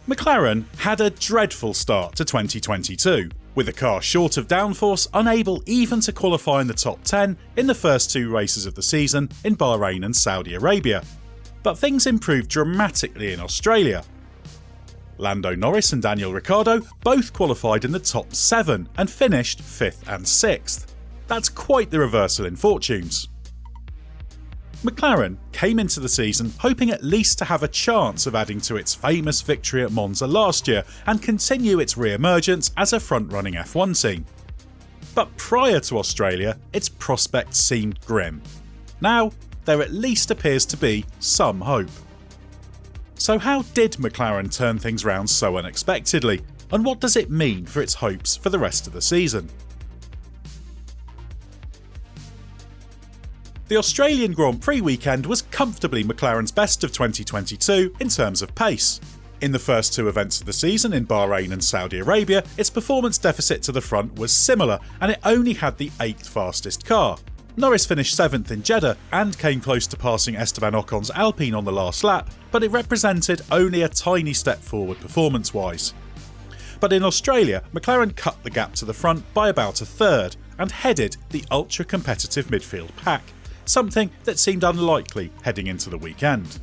McLaren had a dreadful start to 2022, with the car short of downforce, unable even to qualify in the top 10 in the first two races of the season in Bahrain and Saudi Arabia. But things improved dramatically in Australia. Lando Norris and Daniel Ricciardo both qualified in the top 7 and finished 5th and 6th. That's quite the reversal in fortunes. McLaren came into the season hoping at least to have a chance of adding to its famous victory at Monza last year and continue its re-emergence as a front-running F1 team. But prior to Australia, its prospects seemed grim. Now, there at least appears to be some hope. So how did McLaren turn things round so unexpectedly, and what does it mean for its hopes for the rest of the season? The Australian Grand Prix weekend was comfortably McLaren's best of 2022 in terms of pace. In the first two events of the season in Bahrain and Saudi Arabia, its performance deficit to the front was similar, and it only had the 8th fastest car. Norris finished 7th in Jeddah and came close to passing Esteban Ocon's Alpine on the last lap, but it represented only a tiny step forward performance-wise. But in Australia, McLaren cut the gap to the front by about a third and headed the ultra-competitive midfield pack, something that seemed unlikely heading into the weekend.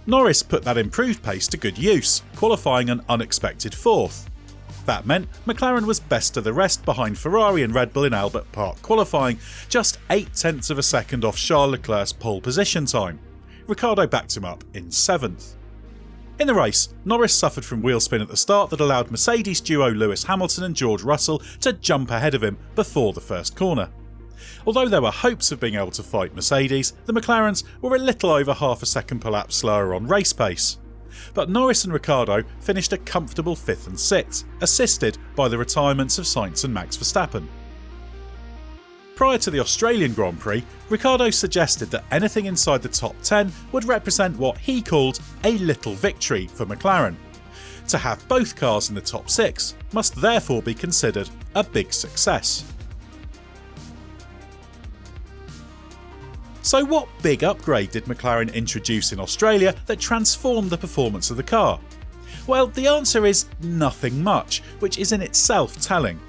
Norris put that improved pace to good use, qualifying an unexpected 4th. That meant McLaren was best of the rest behind Ferrari and Red Bull in Albert Park qualifying, just 0.8 of a second off Charles Leclerc's pole position time. Ricciardo backed him up in 7th. In the race, Norris suffered from wheel spin at the start that allowed Mercedes duo Lewis Hamilton and George Russell to jump ahead of him before the first corner. Although there were hopes of being able to fight Mercedes, the McLarens were a little over half a second per lap slower on race pace. But Norris and Ricciardo finished a comfortable 5th and 6th, assisted by the retirements of Sainz and Max Verstappen. Prior to the Australian Grand Prix, Ricciardo suggested that anything inside the top 10 would represent what he called a little victory for McLaren. To have both cars in the top 6 must therefore be considered a big success. So what big upgrade did McLaren introduce in Australia that transformed the performance of the car? Well, the answer is nothing much, which is in itself telling.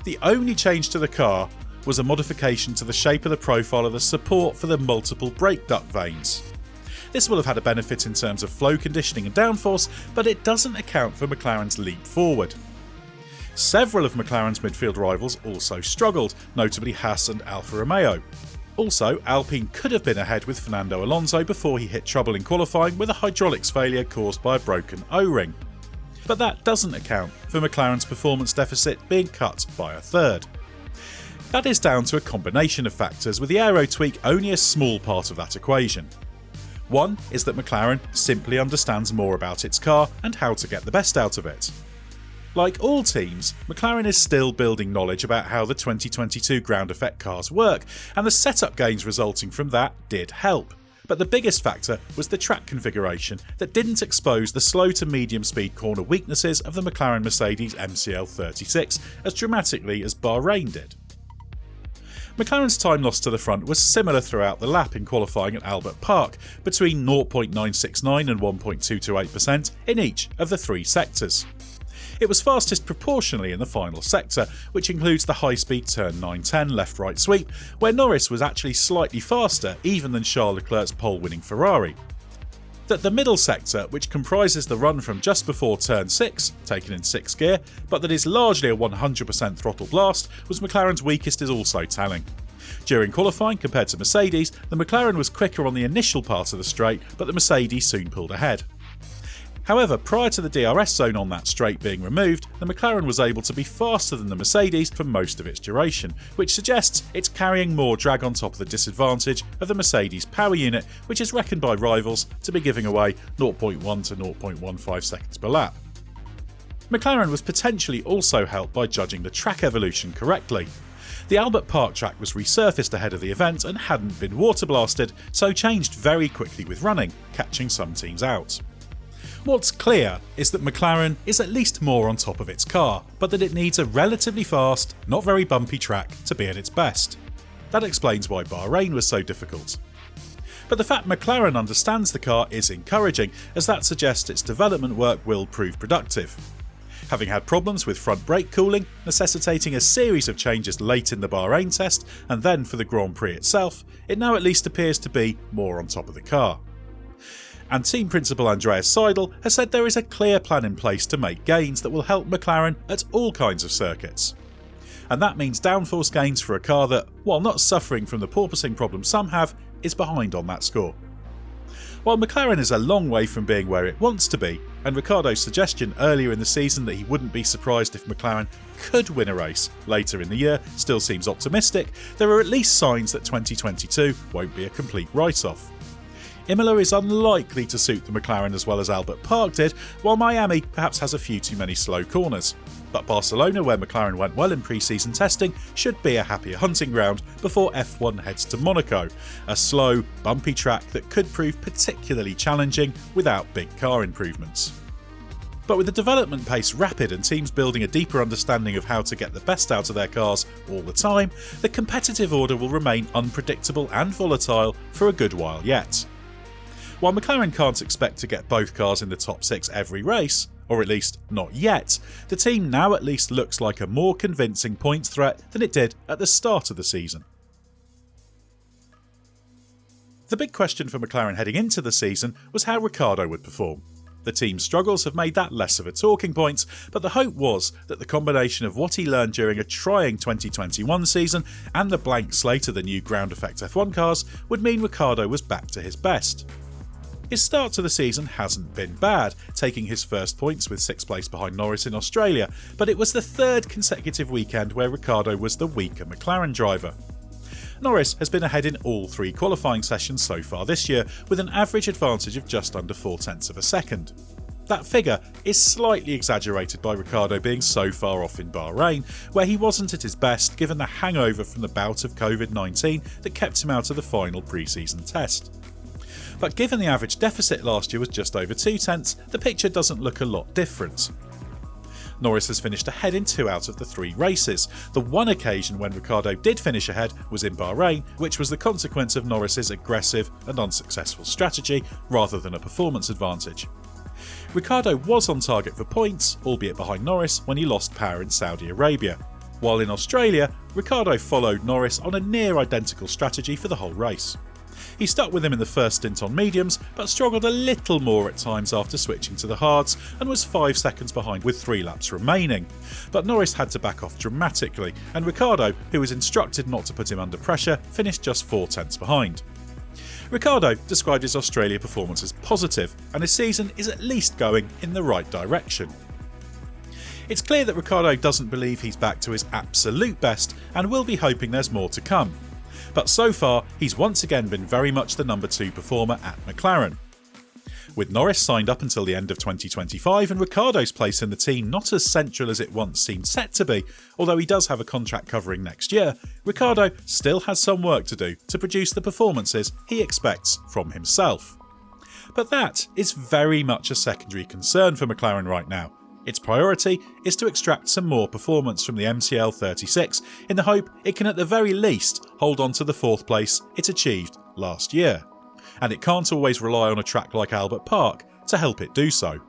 The only change to the car was a modification to the shape of the profile of the support for the multiple brake duct vanes. This will have had a benefit in terms of flow conditioning and downforce, but it doesn't account for McLaren's leap forward. Several of McLaren's midfield rivals also struggled, notably Haas and Alfa Romeo. Also, Alpine could have been ahead with Fernando Alonso before he hit trouble in qualifying with a hydraulics failure caused by a broken O-ring. But that doesn't account for McLaren's performance deficit being cut by a third. That is down to a combination of factors, with the aero tweak only a small part of that equation. One is that McLaren simply understands more about its car and how to get the best out of it. Like all teams, McLaren is still building knowledge about how the 2022 ground effect cars work, and the setup gains resulting from that did help. But the biggest factor was the track configuration that didn't expose the slow to medium speed corner weaknesses of the McLaren Mercedes MCL36 as dramatically as Bahrain did. McLaren's time lost to the front was similar throughout the lap in qualifying at Albert Park, between 0.969 and 1.228% in each of the three sectors. It was fastest proportionally in the final sector, which includes the high-speed turn 9-10 left-right sweep, where Norris was actually slightly faster even than Charles Leclerc's pole-winning Ferrari. That the middle sector, which comprises the run from just before turn 6, taken in 6th gear, but that is largely a 100% throttle blast, was McLaren's weakest is also telling. During qualifying, compared to Mercedes, the McLaren was quicker on the initial part of the straight, but the Mercedes soon pulled ahead. However, prior to the DRS zone on that straight being removed, the McLaren was able to be faster than the Mercedes for most of its duration, which suggests it's carrying more drag on top of the disadvantage of the Mercedes power unit, which is reckoned by rivals to be giving away 0.1 to 0.15 seconds per lap. McLaren was potentially also helped by judging the track evolution correctly. The Albert Park track was resurfaced ahead of the event and hadn't been water blasted, so changed very quickly with running, catching some teams out. What's clear is that McLaren is at least more on top of its car, but that it needs a relatively fast, not very bumpy track to be at its best. That explains why Bahrain was so difficult. But the fact McLaren understands the car is encouraging, as that suggests its development work will prove productive. Having had problems with front brake cooling, necessitating a series of changes late in the Bahrain test and then for the Grand Prix itself, it now at least appears to be more on top of the car. And team principal Andreas Seidel has said there is a clear plan in place to make gains that will help McLaren at all kinds of circuits. And that means downforce gains for a car that, while not suffering from the porpoising problem some have, is behind on that score. While McLaren is a long way from being where it wants to be, and Ricciardo's suggestion earlier in the season that he wouldn't be surprised if McLaren could win a race later in the year still seems optimistic, there are at least signs that 2022 won't be a complete write-off. Imola is unlikely to suit the McLaren as well as Albert Park did, while Miami perhaps has a few too many slow corners. But Barcelona, where McLaren went well in pre-season testing, should be a happier hunting ground before F1 heads to Monaco, a slow, bumpy track that could prove particularly challenging without big car improvements. But with the development pace rapid and teams building a deeper understanding of how to get the best out of their cars all the time, the competitive order will remain unpredictable and volatile for a good while yet. While McLaren can't expect to get both cars in the top 6 every race, or at least not yet, the team now at least looks like a more convincing points threat than it did at the start of the season. The big question for McLaren heading into the season was how Ricciardo would perform. The team's struggles have made that less of a talking point, but the hope was that the combination of what he learned during a trying 2021 season and the blank slate of the new ground effect F1 cars would mean Ricciardo was back to his best. His start to the season hasn't been bad, taking his first points with 6th place behind Norris in Australia, but it was the third consecutive weekend where Ricciardo was the weaker McLaren driver. Norris has been ahead in all 3 qualifying sessions so far this year, with an average advantage of just under 0.4 of a second. That figure is slightly exaggerated by Ricciardo being so far off in Bahrain, where he wasn't at his best given the hangover from the bout of COVID-19 that kept him out of the final pre-season test. But given the average deficit last year was just over 0.2, the picture doesn't look a lot different. Norris has finished ahead in 2 out of the 3 races. The one occasion when Ricciardo did finish ahead was in Bahrain, which was the consequence of Norris's aggressive and unsuccessful strategy rather than a performance advantage. Ricciardo was on target for points, albeit behind Norris, when he lost power in Saudi Arabia. While in Australia, Ricciardo followed Norris on a near identical strategy for the whole race. He stuck with him in the first stint on mediums, but struggled a little more at times after switching to the hards, and was 5 seconds behind with 3 laps remaining. But Norris had to back off dramatically, and Ricciardo, who was instructed not to put him under pressure, finished just 0.4 behind. Ricciardo described his Australia performance as positive, and his season is at least going in the right direction. It's clear that Ricciardo doesn't believe he's back to his absolute best, and will be hoping there's more to come. But so far, he's once again been very much the number 2 performer at McLaren. With Norris signed up until the end of 2025 and Ricciardo's place in the team not as central as it once seemed set to be, although he does have a contract covering next year, Ricciardo still has some work to do to produce the performances he expects from himself. But that is very much a secondary concern for McLaren right now. Its priority is to extract some more performance from the MCL 36 in the hope it can at the very least hold on to the 4th place it achieved last year. And it can't always rely on a track like Albert Park to help it do so.